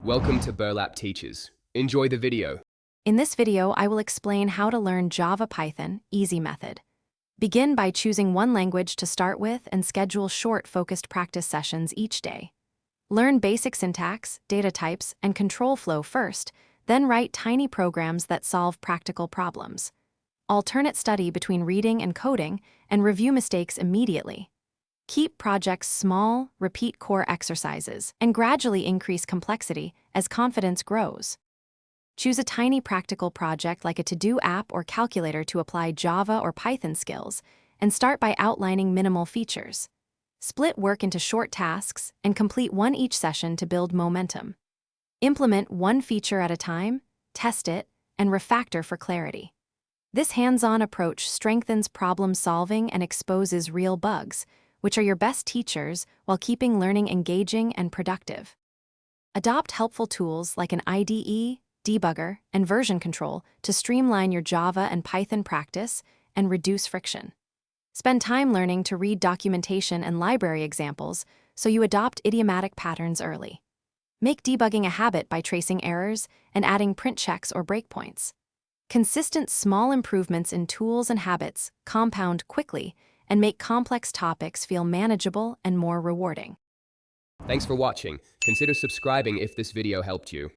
Welcome to Burlap Teachers. Enjoy the video. In this video, I will explain how to learn Java Python easy method. Begin by choosing one language to start with and schedule short, focused practice sessions each day. Learn basic syntax, data types, and control flow first, then write tiny programs that solve practical problems. Alternate study between reading and coding, and review mistakes immediately. Keep projects small, repeat core exercises, and gradually increase complexity as confidence grows. Choose a tiny practical project like a to-do app or calculator to apply Java or Python skills, and start by outlining minimal features. Split work into short tasks and complete one each session to build momentum. Implement one feature at a time, test it, and refactor for clarity. This hands-on approach strengthens problem solving and exposes real bugs, which are your best teachers while keeping learning engaging and productive. Adopt helpful tools like an IDE, debugger, and version control to streamline your Java and Python practice and reduce friction. Spend time learning to read documentation and library examples so you adopt idiomatic patterns early. Make debugging a habit by tracing errors and adding print checks or breakpoints. Consistent small improvements in tools and habits compound quickly and make complex topics feel manageable and more rewarding. Thanks for watching. Consider subscribing if this video helped you.